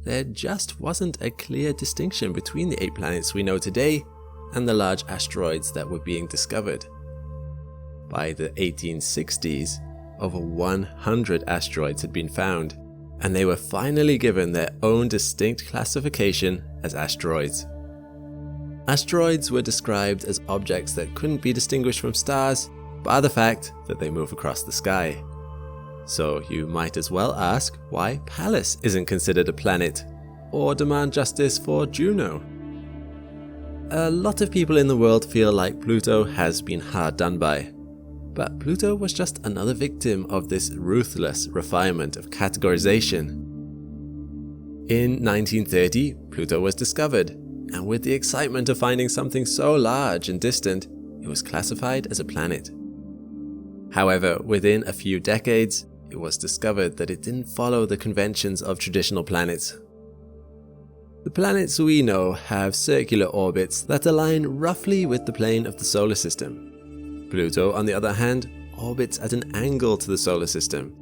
There just wasn't a clear distinction between the 8 planets we know today and the large asteroids that were being discovered. By the 1860s, over 100 asteroids had been found, and they were finally given their own distinct classification as asteroids. Asteroids were described as objects that couldn't be distinguished from stars by the fact that they move across the sky. So you might as well ask why Pallas isn't considered a planet, or demand justice for Juno. A lot of people in the world feel like Pluto has been hard done by, but Pluto was just another victim of this ruthless refinement of categorization. In 1930, Pluto was discovered, and with the excitement of finding something so large and distant, it was classified as a planet. However, within a few decades, it was discovered that it didn't follow the conventions of traditional planets. The planets we know have circular orbits that align roughly with the plane of the solar system. Pluto, on the other hand, orbits at an angle to the solar system,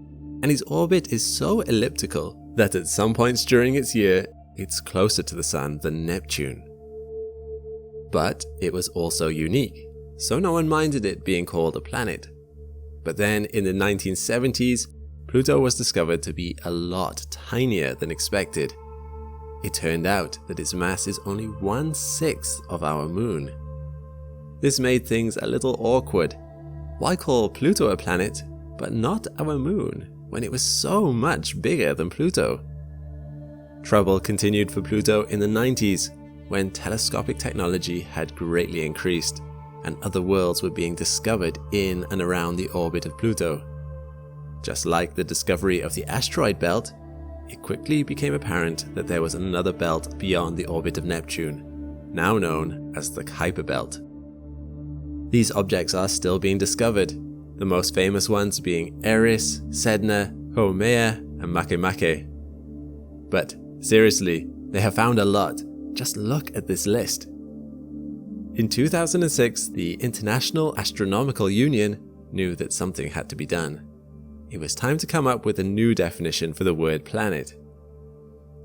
and its orbit is so elliptical that at some points during its year, it's closer to the Sun than Neptune. But it was also unique, so no one minded it being called a planet. But then in the 1970s, Pluto was discovered to be a lot tinier than expected. It turned out that its mass is only 1/6 of our moon. This made things a little awkward. Why call Pluto a planet, but not our moon, when it was so much bigger than Pluto? Trouble continued for Pluto in the 90s, when telescopic technology had greatly increased, and other worlds were being discovered in and around the orbit of Pluto. Just like the discovery of the asteroid belt, it quickly became apparent that there was another belt beyond the orbit of Neptune, now known as the Kuiper belt. These objects are still being discovered, the most famous ones being Eris, Sedna, Haumea, and Makemake. But seriously, they have found a lot. Just look at this list. In 2006, the International Astronomical Union knew that something had to be done. It was time to come up with a new definition for the word planet.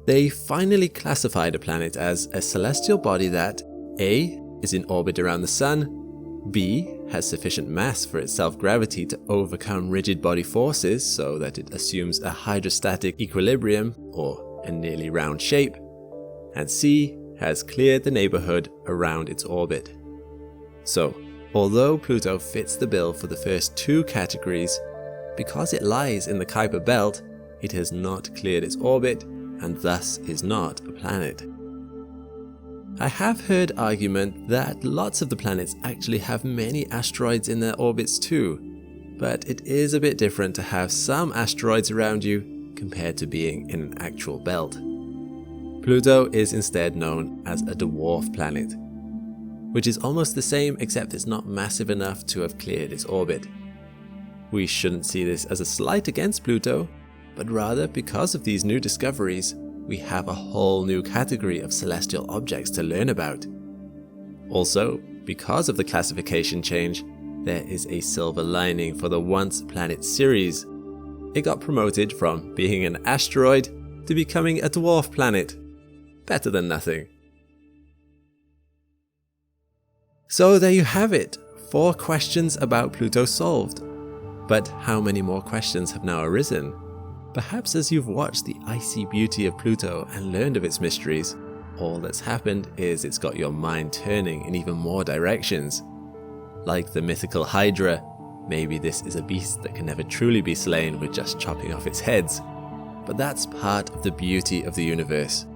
They finally classified a planet as a celestial body that A. is in orbit around the Sun, B. has sufficient mass for its self-gravity to overcome rigid body forces so that it assumes a hydrostatic equilibrium, or a nearly round shape, and C. has cleared the neighborhood around its orbit. So, although Pluto fits the bill for the first 2 categories, because it lies in the Kuiper belt, it has not cleared its orbit and thus is not a planet. I have heard argument that lots of the planets actually have many asteroids in their orbits too, but it is a bit different to have some asteroids around you compared to being in an actual belt. Pluto is instead known as a dwarf planet, which is almost the same except it's not massive enough to have cleared its orbit. We shouldn't see this as a slight against Pluto, but rather because of these new discoveries, we have a whole new category of celestial objects to learn about. Also, because of the classification change, there is a silver lining for the Once Planet series. It got promoted from being an asteroid to becoming a dwarf planet. Better than nothing. So there you have it, 4 questions about Pluto solved. But how many more questions have now arisen? Perhaps as you've watched the icy beauty of Pluto and learned of its mysteries, all that's happened is it's got your mind turning in even more directions. Like the mythical Hydra, maybe this is a beast that can never truly be slain with just chopping off its heads. But that's part of the beauty of the universe.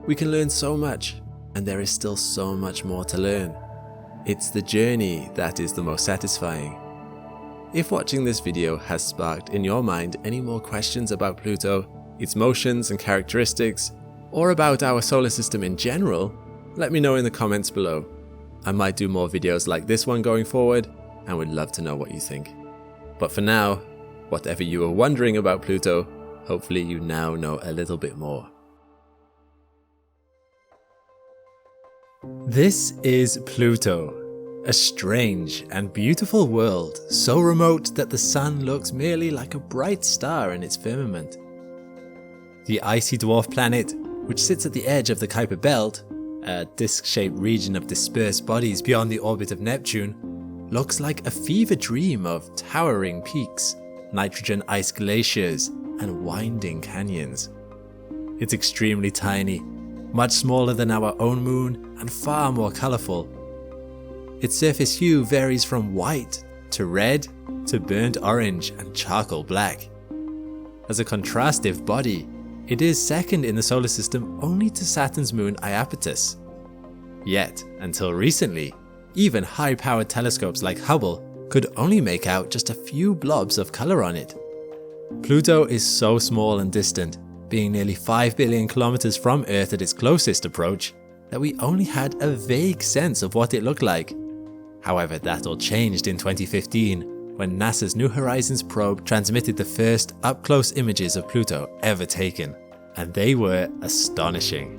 We can learn so much, and there is still so much more to learn. It's the journey that is the most satisfying. If watching this video has sparked in your mind any more questions about Pluto, its motions and characteristics, or about our solar system in general, let me know in the comments below. I might do more videos like this one going forward, and would love to know what you think. But for now, whatever you were wondering about Pluto, hopefully you now know a little bit more. This is Pluto. A strange and beautiful world, so remote that the sun looks merely like a bright star in its firmament. The icy dwarf planet, which sits at the edge of the Kuiper Belt, a disc-shaped region of dispersed bodies beyond the orbit of Neptune, looks like a fever dream of towering peaks, nitrogen ice glaciers, and winding canyons. It's extremely tiny, much smaller than our own moon and far more colourful. Its surface hue varies from white to red to burnt orange and charcoal black. As a contrastive body, it is second in the solar system only to Saturn's moon Iapetus. Yet, until recently, even high-powered telescopes like Hubble could only make out just a few blobs of colour on it. Pluto is so small and distant, being nearly 5 billion kilometers from Earth at its closest approach, that we only had a vague sense of what it looked like. However, that all changed in 2015 when NASA's New Horizons probe transmitted the first up-close images of Pluto ever taken, and they were astonishing.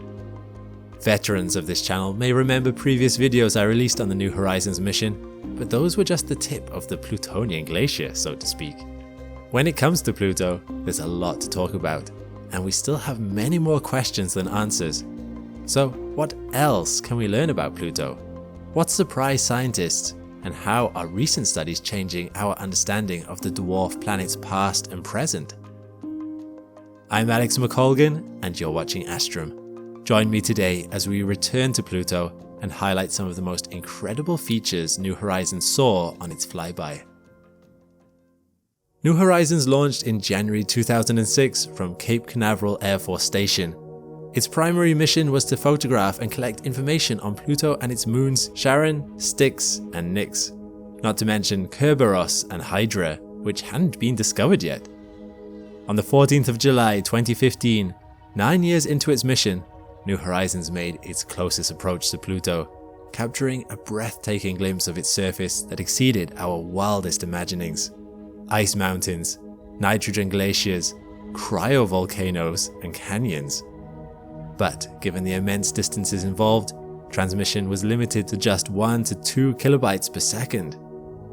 Veterans of this channel may remember previous videos I released on the New Horizons mission, but those were just the tip of the Plutonian glacier, so to speak. When it comes to Pluto, there's a lot to talk about, and we still have many more questions than answers. So what else can we learn about Pluto? What surprised scientists, and how are recent studies changing our understanding of the dwarf planet's past and present? I'm Alex McColgan, and you're watching Astrum. Join me today as we return to Pluto and highlight some of the most incredible features New Horizons saw on its flyby. New Horizons launched in January 2006 from Cape Canaveral Air Force Station. Its primary mission was to photograph and collect information on Pluto and its moons Charon, Styx, and Nix, not to mention Kerberos and Hydra, which hadn't been discovered yet. On the 14th of July 2015, 9 years into its mission, New Horizons made its closest approach to Pluto, capturing a breathtaking glimpse of its surface that exceeded our wildest imaginings. Ice mountains, nitrogen glaciers, cryovolcanoes, and canyons. But given the immense distances involved, transmission was limited to just 1 to 2 kilobytes per second.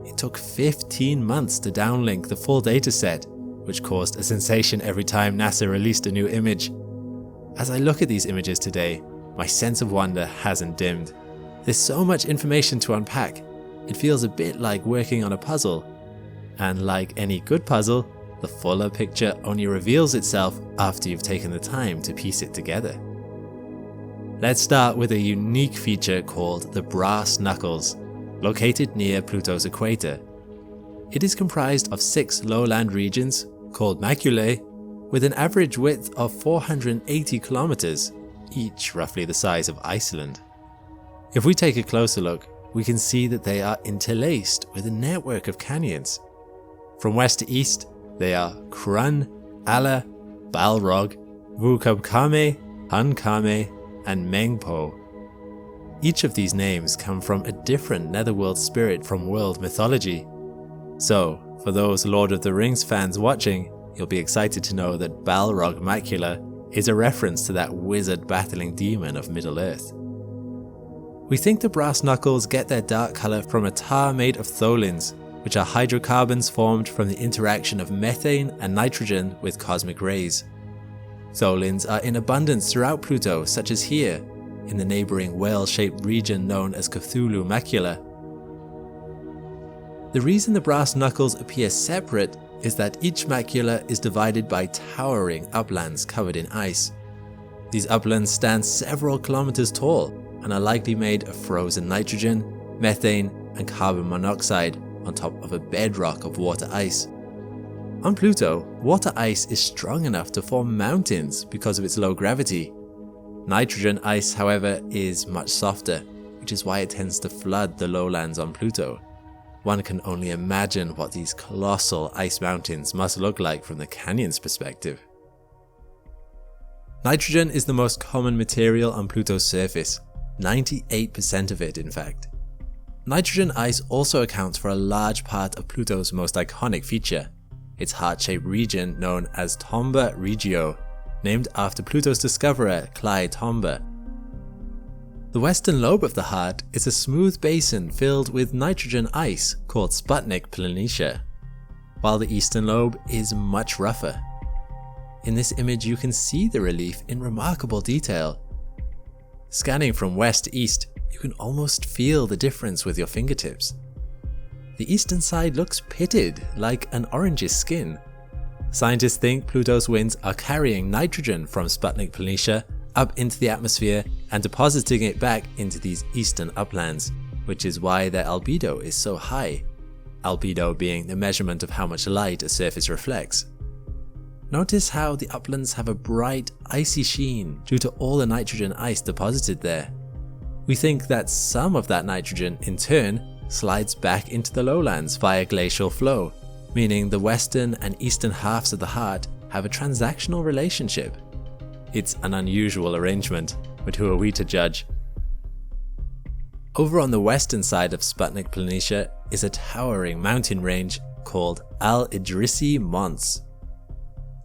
It took 15 months to downlink the full dataset, which caused a sensation every time NASA released a new image. As I look at these images today, my sense of wonder hasn't dimmed. There's so much information to unpack. It feels a bit like working on a puzzle. And like any good puzzle, the fuller picture only reveals itself after you've taken the time to piece it together. Let's start with a unique feature called the brass knuckles, located near Pluto's equator. It is comprised of 6 lowland regions, called maculae, with an average width of 480 kilometers, each roughly the size of Iceland. If we take a closer look, we can see that they are interlaced with a network of canyons. From west to east, they are Krun, Ala, Balrog, Vukabkame, Hankame, and Mengpo. Each of these names come from a different netherworld spirit from world mythology. So, for those Lord of the Rings fans watching, you'll be excited to know that Balrog Macula is a reference to that wizard battling demon of Middle-earth. We think the brass knuckles get their dark colour from a tar made of tholins, which are hydrocarbons formed from the interaction of methane and nitrogen with cosmic rays. Tholins are in abundance throughout Pluto, such as here, in the neighbouring whale-shaped region known as Cthulhu Macula. The reason the brass knuckles appear separate is that each macula is divided by towering uplands covered in ice. These uplands stand several kilometers tall and are likely made of frozen nitrogen, methane, and carbon monoxide on top of a bedrock of water ice. On Pluto, water ice is strong enough to form mountains because of its low gravity. Nitrogen ice, however, is much softer, which is why it tends to flood the lowlands on Pluto. One can only imagine what these colossal ice mountains must look like from the canyon's perspective. Nitrogen is the most common material on Pluto's surface, 98% of it in fact. Nitrogen ice also accounts for a large part of Pluto's most iconic feature, its heart-shaped region known as Tomba Regio, named after Pluto's discoverer Clyde Tombaugh. The western lobe of the heart is a smooth basin filled with nitrogen ice called Sputnik Planitia, while the eastern lobe is much rougher. In this image you can see the relief in remarkable detail. Scanning from west to east, you can almost feel the difference with your fingertips. The eastern side looks pitted, like an orangish skin. Scientists think Pluto's winds are carrying nitrogen from Sputnik Planitia up into the atmosphere and depositing it back into these eastern uplands, which is why their albedo is so high, albedo being the measurement of how much light a surface reflects. Notice how the uplands have a bright, icy sheen due to all the nitrogen ice deposited there. We think that some of that nitrogen, in turn, slides back into the lowlands via glacial flow, meaning the western and eastern halves of the heart have a transactional relationship. It's an unusual arrangement, but who are we to judge? Over on the western side of Sputnik Planitia is a towering mountain range called Al-Idrisi Mons.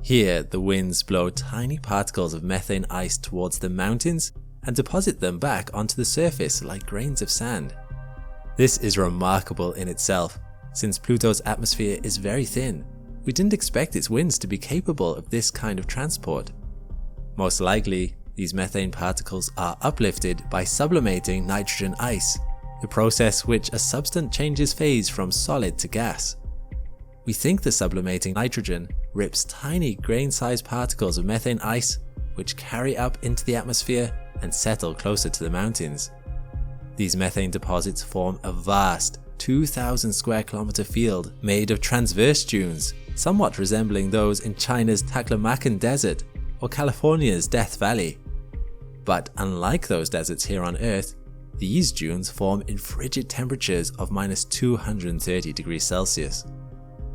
Here, the winds blow tiny particles of methane ice towards the mountains and deposit them back onto the surface like grains of sand. This is remarkable in itself, since Pluto's atmosphere is very thin. We didn't expect its winds to be capable of this kind of transport. Most likely, these methane particles are uplifted by sublimating nitrogen ice, the process which a substance changes phase from solid to gas. We think the sublimating nitrogen rips tiny grain-sized particles of methane ice, which carry up into the atmosphere and settle closer to the mountains. These methane deposits form a vast 2,000 square kilometer field made of transverse dunes, somewhat resembling those in China's Taklamakan Desert or California's Death Valley. But unlike those deserts here on Earth, these dunes form in frigid temperatures of -230 degrees Celsius.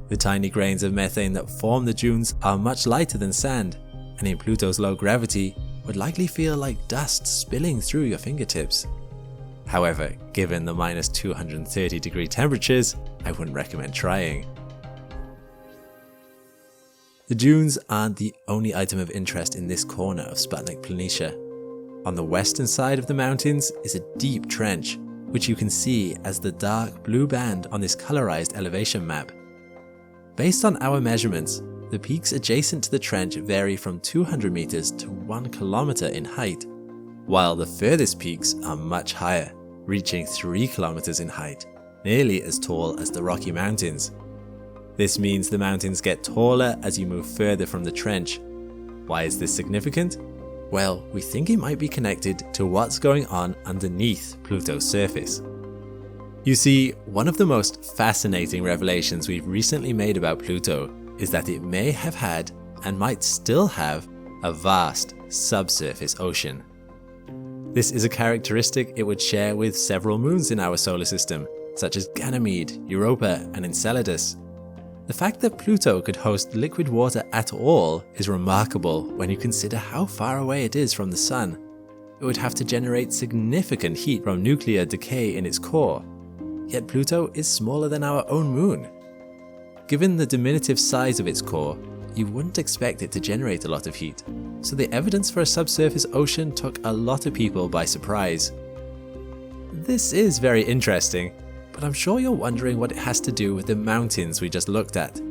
The tiny grains of methane that form the dunes are much lighter than sand, and in Pluto's low gravity would likely feel like dust spilling through your fingertips. However, given the -230 degree temperatures, I wouldn't recommend trying. The dunes aren't the only item of interest in this corner of Sputnik Planitia. On the western side of the mountains is a deep trench, which you can see as the dark blue band on this colorized elevation map. Based on our measurements, the peaks adjacent to the trench vary from 200 meters to 1 kilometer in height, while the furthest peaks are much higher, reaching 3 kilometers in height, nearly as tall as the Rocky Mountains. This means the mountains get taller as you move further from the trench. Why is this significant? Well, we think it might be connected to what's going on underneath Pluto's surface. You see, one of the most fascinating revelations we've recently made about Pluto is that it may have had, and might still have, a vast subsurface ocean. This is a characteristic it would share with several moons in our solar system, such as Ganymede, Europa, and Enceladus. The fact that Pluto could host liquid water at all is remarkable when you consider how far away it is from the Sun. It would have to generate significant heat from nuclear decay in its core, yet Pluto is smaller than our own moon. Given the diminutive size of its core, you wouldn't expect it to generate a lot of heat, so the evidence for a subsurface ocean took a lot of people by surprise. This is very interesting, but I'm sure you're wondering what it has to do with the mountains we just looked at.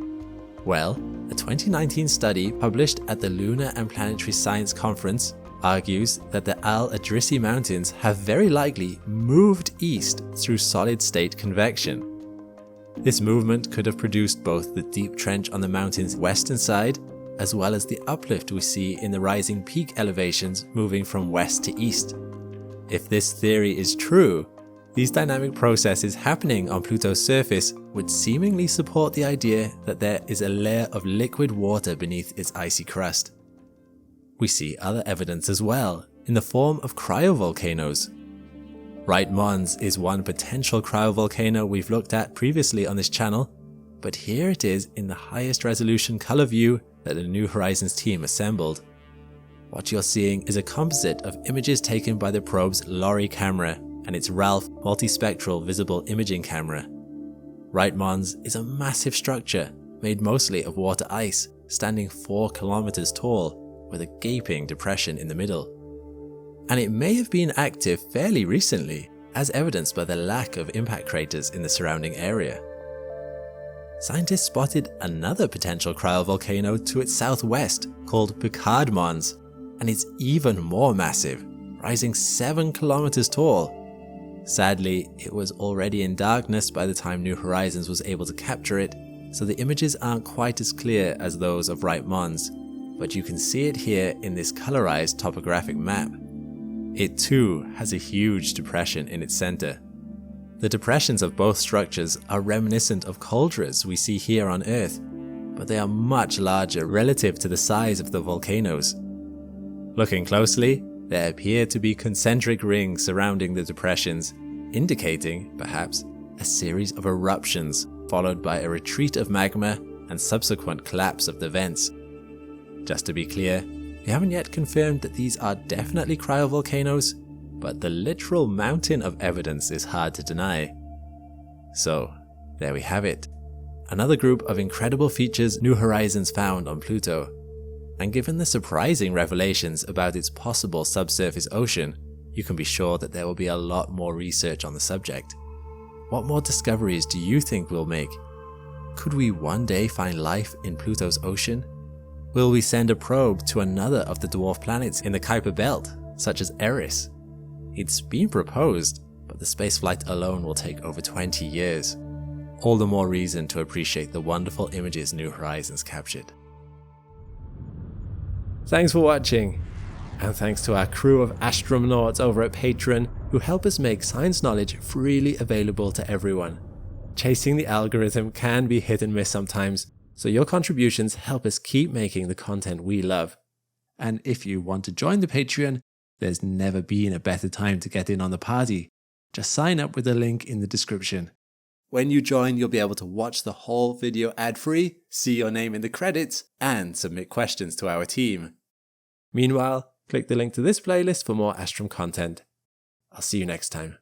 Well, a 2019 study published at the Lunar and Planetary Science Conference argues that the Al-Idrisi Mountains have very likely moved east through solid-state convection. This movement could have produced both the deep trench on the mountain's western side, as well as the uplift we see in the rising peak elevations moving from west to east. If this theory is true, these dynamic processes happening on Pluto's surface would seemingly support the idea that there is a layer of liquid water beneath its icy crust. We see other evidence as well, in the form of cryovolcanoes. Right Mons is one potential cryovolcano we've looked at previously on this channel, but here it is in the highest resolution color view that the New Horizons team assembled. What you're seeing is a composite of images taken by the probe's LORRI camera and its RALPH multispectral visible imaging camera. Right Mons is a massive structure made mostly of water ice, standing 4 kilometers tall, with a gaping depression in the middle. And it may have been active fairly recently, as evidenced by the lack of impact craters in the surrounding area. Scientists spotted another potential cryovolcano to its southwest called Picard Mons, and it's even more massive, rising 7 kilometers tall. Sadly, it was already in darkness by the time New Horizons was able to capture it, so the images aren't quite as clear as those of Right Mons, but you can see it here in this colorized topographic map. It too has a huge depression in its center. The depressions of both structures are reminiscent of cauldrons we see here on Earth, but they are much larger relative to the size of the volcanoes. Looking closely, there appear to be concentric rings surrounding the depressions, indicating, perhaps, a series of eruptions followed by a retreat of magma and subsequent collapse of the vents. Just to be clear, we haven't yet confirmed that these are definitely cryovolcanoes, but the literal mountain of evidence is hard to deny. So, there we have it. Another group of incredible features New Horizons found on Pluto. And given the surprising revelations about its possible subsurface ocean, you can be sure that there will be a lot more research on the subject. What more discoveries do you think we'll make? Could we one day find life in Pluto's ocean? Will we send a probe to another of the dwarf planets in the Kuiper belt, such as Eris? It's been proposed, but the spaceflight alone will take over 20 years. All the more reason to appreciate the wonderful images New Horizons captured. Thanks for watching, and thanks to our crew of Astromnauts over at Patreon who help us make science knowledge freely available to everyone. Chasing the algorithm can be hit and miss sometimes, so your contributions help us keep making the content we love. And if you want to join the Patreon, there's never been a better time to get in on the party. Just sign up with the link in the description. When you join, you'll be able to watch the whole video ad-free, see your name in the credits, and submit questions to our team. Meanwhile, click the link to this playlist for more Astrum content. I'll see you next time.